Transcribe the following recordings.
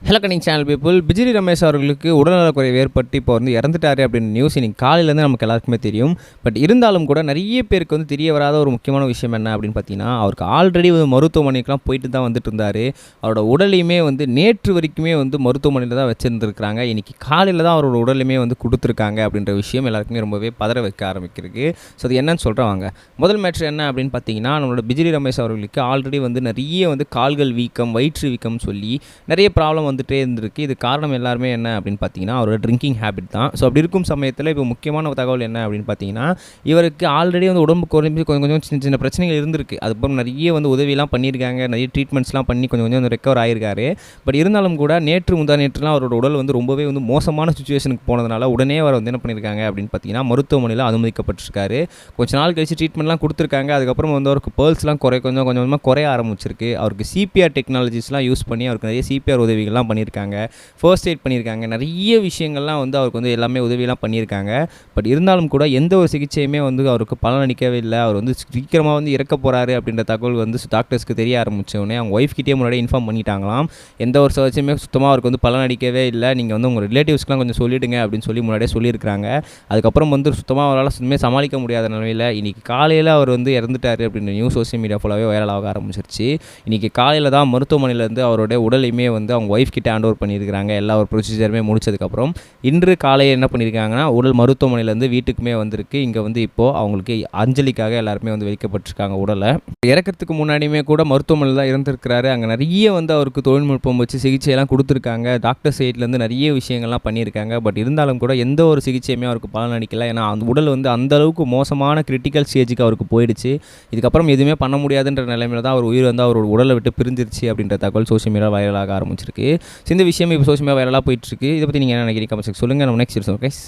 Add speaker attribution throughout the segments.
Speaker 1: Hello cunning channel people. Bijili Ramesh அவர்களுக்கு உடல்நலக்குறைவு ஏற்பட்டு இப்போ வந்து இறந்துட்டாரு அப்படின்னு நியூஸ் இன்னைக்கு காலையிலேருந்து நமக்கு எல்லாருக்குமே தெரியும். பட் இருந்தாலும் கூட நிறைய பேருக்கு வந்து தெரிய வராத ஒரு முக்கியமான விஷயம் என்ன அப்படின்னு பார்த்தீங்கன்னா, அவருக்கு ஆல்ரெடி மருத்துவமனைக்கெலாம் போயிட்டு தான் வந்துட்டு இருந்தார். அவரோட உடலையுமே வந்து நேற்று வரைக்குமே வந்து மருத்துவமனையில் தான் வச்சுருந்துருக்காங்க. இன்றைக்கி காலையில் தான் அவரோட உடலையுமே வந்து கொடுத்துருக்காங்க அப்படின்ற விஷயம் எல்லாருக்குமே ரொம்பவே பதற வைக்க ஆரம்பிக்கிறது. ஸோ அது என்னன்னு சொல்கிறாங்க. முதல் மேட்ரு என்ன அப்படின்னு பார்த்தீங்கன்னா, நம்மளோட பிஜிலி ரமேஷ் அவர்களுக்கு ஆல்ரெடி வந்து நிறைய வந்து கால்கள் வீக்கம், வயிற்று வீக்கம் சொல்லி நிறைய ப்ராப்ளம் வந்துட்டே இருந்திருக்கு. இது காரணம் எல்லாருமே என்ன அப்படின்னு பார்த்தீங்கன்னா, அவரோட ட்ரிங்கிங் ஹேபிட் தான். ஸோ அப்படி இருக்கும் சமயத்தில் இப்போ முக்கியமான தகவல் என்ன அப்படின்னு பார்த்தீங்கன்னா, இவருக்கு ஆல்ரெடி வந்து உடம்பு குறைஞ்சி கொஞ்சம் கொஞ்சம் சின்ன சின்ன பிரச்சனைகள் இருந்திருக்கு. அதுக்கப்புறம் நிறைய வந்து உதவியெல்லாம் பண்ணியிருக்காங்க, நிறைய ட்ரீட்மெண்ட்ஸ்லாம் பண்ணி கொஞ்சம் கொஞ்சம் ரெக்கவர் ஆகிருக்காரு. பட் இருந்தாலும் கூட முந்தா நேற்றுலாம் அவரோட உடல் வந்து ரொம்பவே வந்து மோசமான சுச்சுவேஷனுக்கு போனதுனால உடனே அவர் வந்து என்ன பண்ணியிருக்காங்க அப்படின்னு பார்த்தீங்கன்னா, மருத்துவமனையில் அனுமதிக்கப்பட்டிருக்காரு. கொஞ்ச நாள் கழிச்சு ட்ரீட்மெண்ட்லாம் கொடுத்துருக்காங்க. அதுக்கப்புறம் வந்து அவருக்கு பேர்ஸ்லாம் கொஞ்சம் கொஞ்சமாக குறைய ஆரம்பிச்சிருக்கு. அவருக்கு சிபிஆர் டெக்னாலஜிஸ்லாம் யூஸ் பண்ணி அவருக்கு நிறைய சிபிஆர் உதவிகள்லாம் பண்ணியிருக்காங்க, ஃபர்ஸ்ட் எய்ட் பண்ணியிருக்காங்க, நிறைய விஷயங்கள்லாம் வந்து அவருக்கு வந்து எல்லாமே உதவியெல்லாம் பண்ணியிருக்காங்க. பட் இருந்தாலும் கூட எந்த ஒரு சிகிச்சையுமே வந்து அவருக்கு பலனளிக்கவே இல்லை. அவர் வந்து சீக்கிரமாக வந்து இறக்க போகிறாரு அப்படின்ற தகவல் வந்து டாக்டர்ஸ்க்கு தெரிய ஆரம்பித்தோடனே அவங்க ஒய்ஃப்கிட்டே முன்னாடி இன்ஃபார்ம் பண்ணிட்டாங்களாம். எந்த ஒரு சர்ச்சையுமே சுத்தமாக அவருக்கு வந்து பலனளிக்கவே இல்லை, நீங்கள் வந்து உங்கள் ரிலேட்டிவ்ஸ்க்குலாம் கொஞ்சம் சொல்லிவிடுங்க அப்படின்னு சொல்லி முன்னாடியே சொல்லியிருக்காங்க. அதுக்கப்புறம் வந்து சுத்தமாக அவரால் சுத்தமே சமாளிக்க முடியாத நிலையில் இன்றைக்கி காலையில் அவர் வந்து இறந்துட்டார் அப்படின்ற நியூஸ் சோசியல் மீடியா ஃபுல்லாகவே வைரலாக ஆரம்பிச்சிருச்சு. இன்றைக்கி காலையில் தான் மருத்துவமனையிலேருந்து அவருடைய உடலையுமே வந்து அவங்க ஒய்ஃப் கிட்ட ஹேண்ட் ஓவர் பண்ணியிருக்காங்க. எல்லா ஒரு ப்ரொசீஜருமே முடிச்சதுக்கப்புறம் இன்று காலையில் என்ன பண்ணியிருக்காங்கன்னா, உடல் மருத்துவமனையிலேருந்து வீட்டுக்குமே வந்திருக்கு. இங்கே வந்து இப்போது அவங்களுக்கு அஞ்சலிக்காக எல்லாருமே வந்து வைக்கப்பட்டிருக்காங்க உடலை. இறக்கிறதுக்கு முன்னாடியுமே கூட மருத்துவமனையில் தான் இருந்திருக்கிறாரு. அங்கே நிறைய வந்து அவருக்கு தொழில்நுட்பம் வச்சு சிகிச்சையெல்லாம் கொடுத்துருக்காங்க. டாக்டர் சைட்லேருந்து நிறைய விஷயங்கள்லாம் பண்ணியிருக்காங்க. பட் இருந்தாலும் கூட எந்த ஒரு சிகிச்சையுமே அவருக்கு பலன் அளிக்கல. ஏன்னா அந்த உடல் வந்து அந்தளவுக்கு மோசமான கிரிட்டிக்கல் ஸ்டேஜுக்கு அவருக்கு போயிடுச்சு. இதுக்கப்புறம் எதுவுமே பண்ண முடியாதுன்ற நிலைமையில் தான் அவர் உயிர் வந்து அவரோட உடலை விட்டு பிரிஞ்சிருச்சு அப்படின்ற தகவல் சோஷியல் மீடியா வைரலாக ஆரம்பிச்சிருக்கு. இந்த விஷயம் இப்போ சோஷியல் மீடியா வைரலாக போயிட்டுருக்கு. இதை பற்றி நீங்கள் என்ன நினைக்கிறீங்க? கமெண்ட் சொல்லுங்கள். நம்ம நெக்ஸ்ட் வீடியோ கைஸ்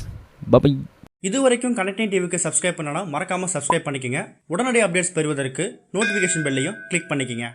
Speaker 1: பை.
Speaker 2: இது வரைக்கும் கனெக்டிங் டிவிக்கு சப்ஸ்கிரைப் பண்ணனா மறக்காமல் சப்ஸ்கிரைப் பண்ணிக்கங்க. உடனடி அப்டேட்ஸ் பெறுவதற்கு நோட்டிஃபிகேஷன் பெல்லையும் கிளிக் பண்ணிக்கங்க.